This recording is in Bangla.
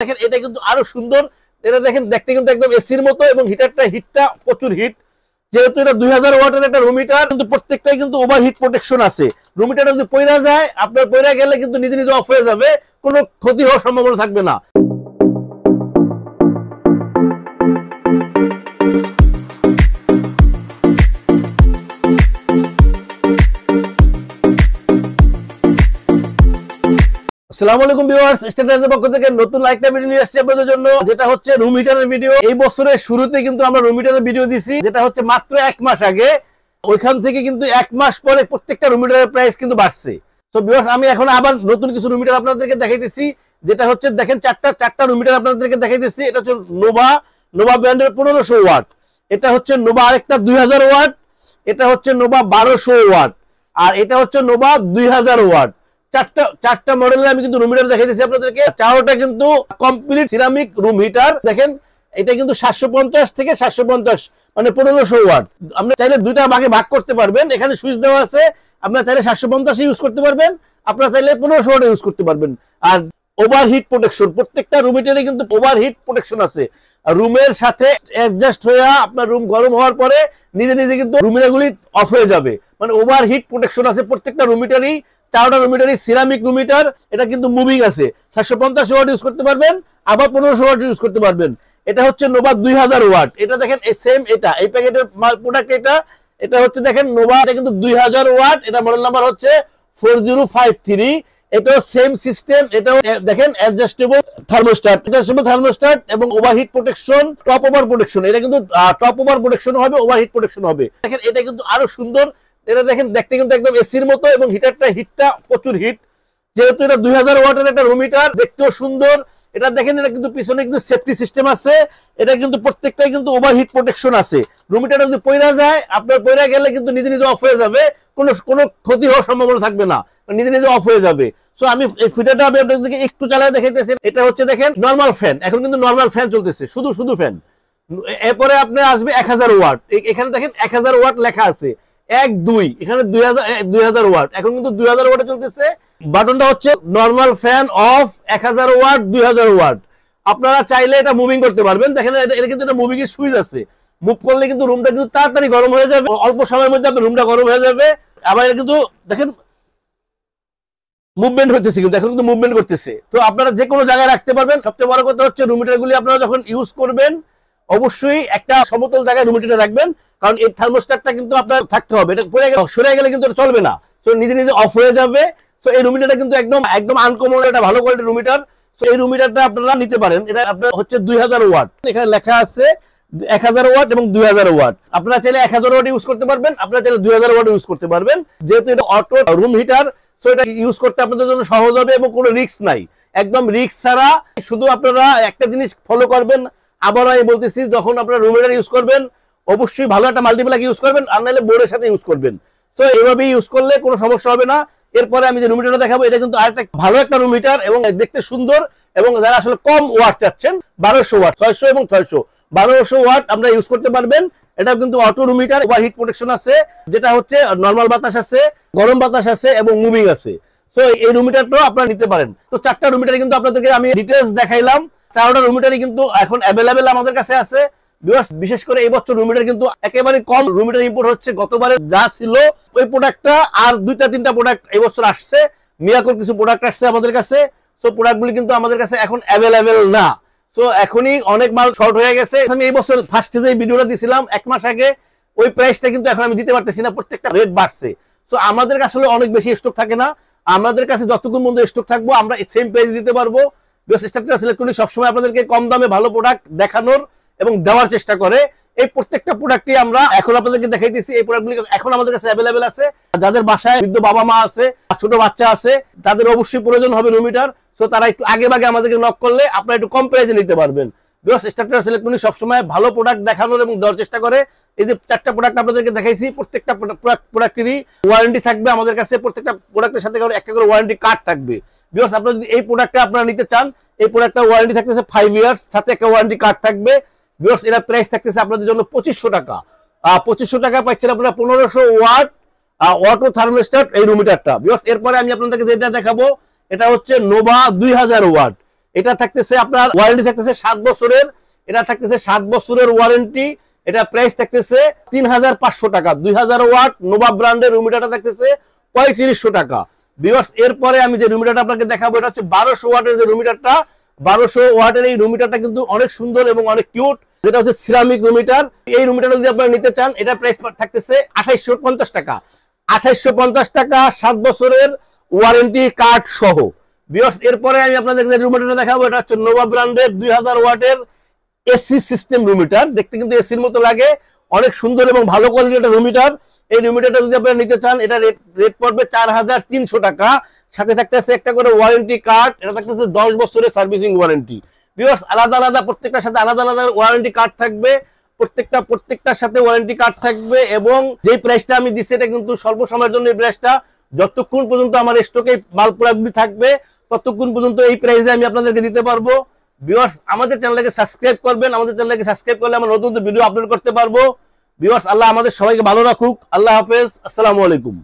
দেখেন এটা কিন্তু আরো সুন্দর। এটা দেখেন দেখতে কিন্তু একদম এসির মতো এবং হিটটা প্রচুর হিট। যেহেতু এটা 2000 ওয়াটের একটা রুম হিটার, কিন্তু প্রত্যেকটাই কিন্তু ওভারহিট প্রোটেকশন আছে। রুম হিটারটা যদি পড়ে যায়, আপনার পড়ে গেলে কিন্তু নিজে নিজে অফ হয়ে যাবে, কোনো ক্ষতি হওয়ার সম্ভাবনা থাকবে না। আসসালামু আলাইকুম ভিউয়ার্স, স্ট্যান্ডার্ডের পক্ষ থেকে নতুন আরেকটা ভিডিও নিয়ে আসছি আপনাদের জন্য, যেটা হচ্ছে রুম হিটারের ভিডিও। এই বছরের শুরুতে কিন্তু আমরা রুম হিটারের ভিডিও দিছি, যেটা হচ্ছে মাত্র 1 মাস আগে। ওইখান থেকে কিন্তু 1 মাস পরে প্রত্যেকটা রুম হিটারের প্রাইস কিন্তু বাড়ছে। তো ভিউয়ার্স, আমি এখন আবার নতুন কিছু রুম হিটার আপনাদেরকে দেখাইতেছি, যেটা হচ্ছে দেখেন চারটা রুম হিটার আপনাদেরকে দেখাইতেছি। এটা হচ্ছে নোভা ব্র্যান্ডের 1500 ওয়াট। এটা হচ্ছে নোভা আরেকটা 2000 ওয়াট। এটা হচ্ছে নোভা 1200 ওয়াট। আর এটা হচ্ছে নোভা 2000 ওয়াট। চারটা মডেলের আমি কিন্তু রুম হিটার দেখাইতেছি আপনাদেরকে। চারটা কিন্তু কমপ্লিট সিরামিক রুম হিটার। দেখেন এটা কিন্তু 750 থেকে 750 মানে 1500 ওয়াট। আপনি চাইলে দুইটা ভাগে ভাগ করতে পারবেন, এখানে সুইচ দেওয়া আছে। আপনারা চাইলে 750 ইউজ করতে পারবেন, আপনারা চাইলে 1500 ওয়াট ইউজ করতে পারবেন। আর ওভারহিট প্রোটেকশন, প্রত্যেকটা রুম হিটারে কিন্তু ওভারহিট প্রোটেকশন আছে। রুমের সাথে অ্যাডজাস্ট হয়ে আপনার রুম গরম হওয়ার পরে নিজে নিজে কিন্তু রুম হিটারগুলি অফ হয়ে যাবে, মানে ওভারহিট প্রোটেকশন আছে প্রত্যেকটা রুম হিটারই। চারটা রুম হিটারই সিরামিক রুম হিটার। এটা কিন্তু মুভিং আছে, 750 ওয়াট ইউজ করতে পারবেন, আবার 1500 ওয়াট ইউজ করতে পারবেন। এটা হচ্ছে নোভা 2000 ওয়াট। এটা দেখেন সেম, এটা এই প্যাকেটের মাল প্রোডাক্ট। এটা হচ্ছে দেখেন নোভা, এটা কিন্তু 2000 ওয়াট। এটা মডেল নাম্বার হচ্ছে 4053। এটাও সেম সিস্টেম। এটাও দেখেন অ্যাডজাস্টেবল থার্মোস্ট্যাট এবং overheat protection, top over protection. এটা কিন্তু টপ ওভার প্রোটেকশন হবে, ওভারহিট প্রোটেকশন হবে। দেখেন এটা কিন্তু আরো সুন্দর। এটা দেখেন দেখতে কিন্তু একদম এসির মতো এবং হিটটা প্রচুর হিট। যেহেতু এটা 2000 ওয়াটের একটা রুম হিটার, দেখতেও সুন্দর। এটা দেখেন এটা কিন্তু পিছনে কিন্তু সেফটি সিস্টেম আছে। এটা কিন্তু প্রত্যেকটাই কিন্তু ওভারহিট প্রোটেকশন আছে। রুম হিটারটা যদি পড়ে যায়, আপনার পড়ে গেলে কিন্তু নিজে নিজে অফ হয়ে যাবে, কোনো ক্ষতি হওয়ার সম্ভাবনা থাকবে না, নিজে নিজে অফ হয়ে যাবে। সো আমি এই ফিটারটা আমি আপনাদেরকে একটু চালিয়ে দেখাইতেছি। এটা হচ্ছে দেখেন নরমাল ফ্যান, এখন কিন্তু নরমাল ফ্যান চলতেছে, শুধু ফ্যান। এরপরে আপনার আসবে 1000 ওয়াট। এখানে দেখেন 1000 ওয়াট লেখা আছে, 1 2, এখানে 2000 ওয়াট। এখন কিন্তু 2000 ওয়াটে চলতেছে। বাটনটা হচ্ছে normal fan off, 1000 watt 2000 watt. আপনারা চাইলে এটা মুভিং করতে পারবেন। দেখেন এটা কিন্তু একটা মুভিং এর সুইচ আছে, মুভ করলে কিন্তু রুমটা কিন্তু তাড়াতাড়ি গরম হয়ে যাবে, অল্প সময়ের মধ্যে আপনার রুমটা গরম হয়ে যাবে। আবার এটা কিন্তু দেখেন মুভমেন্ট হইতেছে, কিন্তু এখন কিন্তু মুভমেন্ট করতেছে। তো আপনারা যে কোনো জায়গায় রাখতে পারবেন। সবচেয়ে বড় কথা হচ্ছে রুম হিটারগুলি আপনারা যখন ইউজ করবেন, অবশ্যই একটা সমতল জায়গায় রুম হিটার রাখবেন, কারণ এই থার্মোস্ট্যাটটা কিন্তু আপনার থাকতে হবে। এটা পড়ে গেলে, সরে গেলে কিন্তু এটা চলবে না, তো নিজে নিজে অফ হয়ে যাবে। তো এই রুম হিটারটা কিন্তু একদম আনকমন, একটা ভালো কোয়ালিটির রুম হিটার। তো এই রুম হিটারটা আপনারা নিতে পারেন। এটা আপনার হচ্ছে 2000 ওয়াট। এখানে লেখা আছে 1000 ওয়াট এবং 2000 ওয়াট। আপনারা চাইলে 1000 ওয়াট ইউজ করতে পারবেন, আপনারা চাইলে 2000 ওয়াট ইউজ করতে পারবেন। যেহেতু এটা অটো রুম হিটার, সো এটা ইউজ করতে আপনাদের জন্য সহজ হবে এবং কোনো রিস্ক নাই, একদম রিস্ক ছাড়া। শুধু আপনারা একটা জিনিস ফলো করবেন, আবার আমি বলতেছি, যখন আপনারা রুম হিটার ইউজ করবেন অবশ্যই ভালো একটা মাল্টিপ্লাগ ইউজ করবেন, আর নাহলে বোর্ডের সাথে ইউজ করবেন। তো এইভাবে ইউজ করলে কোনো সমস্যা হবে না। এরপরে আমি যে রুম হিটারটা দেখাবো, এটা কিন্তু আরেকটা ভালো একটা রুম হিটার এবং দেখতে সুন্দর। এবং যারা আসলে কম ওয়াট চাচ্ছেন, 1200 ওয়াট, 600 এবং 600, 1200 ওয়াট আমরা ইউজ করতে পারবেন। এটা কিন্তু auto room heater, overheat protection আছে, যেটা হচ্ছে নরমাল বাতাস আছে, গরম বাতাস আছে এবং মুভিং আছে। তো এই রুম হিটারটাও আপনারা নিতে পারেন। তো চারটা রুম হিটার কিন্তু আপনাদেরকে আমি ডিটেইলস দেখাইলাম। চারটা রুম হিটারই কিন্তু এখন অ্যাভেলেবেল আমাদের কাছে আছে। বিশেষ করে এই বছর রুম হিটার কিন্তু একেবারে কম রুম হিটার ইম্পোর্ট হচ্ছে। গতবারে যা ছিল ওই প্রোডাক্টটা আর 2-3টা প্রোডাক্ট এই বছর আসছে, মিরাকল কিছু প্রোডাক্ট আসছে আমাদের কাছে। সো প্রোডাক্টগুলি কিন্তু আমাদের কাছে এখন অ্যাভেলেবেল না। তো এখনই অনেক মাল শর্ট হয়ে গেছে। আমি এই বছর ফার্স্টে যে ভিডিওটা দিয়েছিলাম 1 মাস আগে, ওই প্রাইসটা কিন্তু এখন আমি দিতে পারতেছি না, প্রত্যেকটা রেট বাড়ছে। সো আমাদের কাছে আসলে অনেক বেশি স্টক থাকে না, আমাদের কাছে যতক্ষণ পর্যন্ত স্টক থাকবো আমরা সেম প্রাইস দিতে পারবো। স্ট্রাকচার ইলেকট্রনিক্স সবসময় আপনাদেরকে কম দামে ভালো প্রোডাক্ট দেখানোর এবং দেওয়ার চেষ্টা করে। এই প্রত্যেকটা প্রোডাক্টই আমরা এখন আপনাদেরকে দেখাইতেছি। এই প্রোডাক্টগুলি এখন আমাদের কাছে অ্যাভেলেবেল আছে। যাদের বাসায় বৃদ্ধ বাবা মা আছে, ছোট বাচ্চা আছে, তাদের অবশ্যই প্রয়োজন হবে রুম হিটার। সো তারা একটু আগে আমাদেরকে নক করলে আপনারা একটু কম প্রাইসে নিতে পারবেন। স্ট্রাকচার ইলেকট্রনিক্স সবসময় ভালো প্রোডাক্ট দেখানোর এবং দেওয়ার চেষ্টা করে। এই যে চারটা প্রোডাক্ট আপনাদেরকে দেখাইছি, প্রত্যেকটা প্রোডাক্টেরই ওয়ারেন্টি থাকবে আমাদের কাছে। প্রত্যেকটা প্রোডাক্টের সাথে একটা করে ওয়ারেন্টি কার্ড থাকবে। বিকজ আপনারা যদি এই প্রোডাক্টটা আপনারা নিতে চান, এই প্রোডাক্টটা ওয়ারেন্টি থাকতেছে 5 ইয়ার্স, সাথে একটা ওয়ারেন্টি কার্ড থাকবে। বিকজ এর প্রাইস থাকতেছে আপনাদের জন্য 2500 টাকা। 2500 টাকা পাচ্ছেন আপনারা 1500 ওয়াট অটো থার্মোস্ট্যাট এই রুম হিটারটা। বিকজ এরপরে আমি আপনাদেরকে যেটা দেখাবো, এটা হচ্ছে নোভা 2000 ওয়াট। এটা থাকতেছে আপনার ওয়ারেন্টি থাকতেছে 7 বছরের, এটা থাকতেছে 7 বছরের ওয়ারেন্টি। এটা প্রাইস থাকতেছে 3500 টাকা। 2000 ওয়াট নোভা ব্র্যান্ডের রুম হিটারটা থাকতেছে 3500 টাকা। ভিউয়ার্স এরপরে আমি যে রুম হিটারটা আপনাকে দেখাবো এটা হচ্ছে 1200 ওয়াটের যে রুম হিটারটা। 1200 ওয়াটের এই রুম হিটারটা কিন্তু অনেক সুন্দর এবং অনেক কিউট, যেটা হচ্ছে সিরামিক রুম হিটার। এই রুম হিটারটা যদি আপনারা নিতে চান এটা প্রাইস থাকতেছে 2850 টাকা। 2850 টাকা 7 বছরের ওয়ারেন্টি কার্ড সহ। ভিউয়ার্স এরপরে আমি আপনাদের যে রুম হিটারটা দেখাবো এটা হচ্ছে নোভা ব্র্যান্ডের 2000 ওয়াটের এসি সিস্টেম রুম হিটার। দেখতে কিন্তু এসির মতো লাগে, অনেক সুন্দর এবং ভালো কোয়ালিটির রুম হিটার। এই রুম হিটারটা যদি আপনারা নিতে চান এটা রেট পড়বে 4300 টাকা। সাথে থাকতেছে একটা করে ওয়ারেন্টি কার্ড, এটা থাকতেছে 10 বছরের সার্ভিসিং ওয়ারেন্টি। ভিউয়ার্স আলাদা আলাদা প্রত্যেকটার সাথে আলাদা আলাদা ওয়ারেন্টি কার্ড থাকবে, প্রত্যেকটার সাথে ওয়ারেন্টি কার্ড থাকবে। এবং যে প্রাইসটা আমি দিচ্ছি এটা কিন্তু স্বল্প সময়ের জন্য। এই প্রাইসটা যতক্ষণ পর্যন্ত আমার স্টকে মাল প্রোডাক্টগুলি থাকবে ততক্ষণ পর্যন্ত এই প্রাইসে আমি আপনাদেরকে দিতে পারবো। ভিউয়ার্স আমাদের চ্যানেলকে সাবস্ক্রাইব করবেন, আমাদের চ্যানেলকে সাবস্ক্রাইব করলে আমরা নতুন ভিডিও আপলোড করতে পারবো। ভিউয়ার্স আল্লাহ আমাদের সবাইকে ভালো রাখুক। আল্লাহ হাফেজ, আসসালামু আলাইকুম।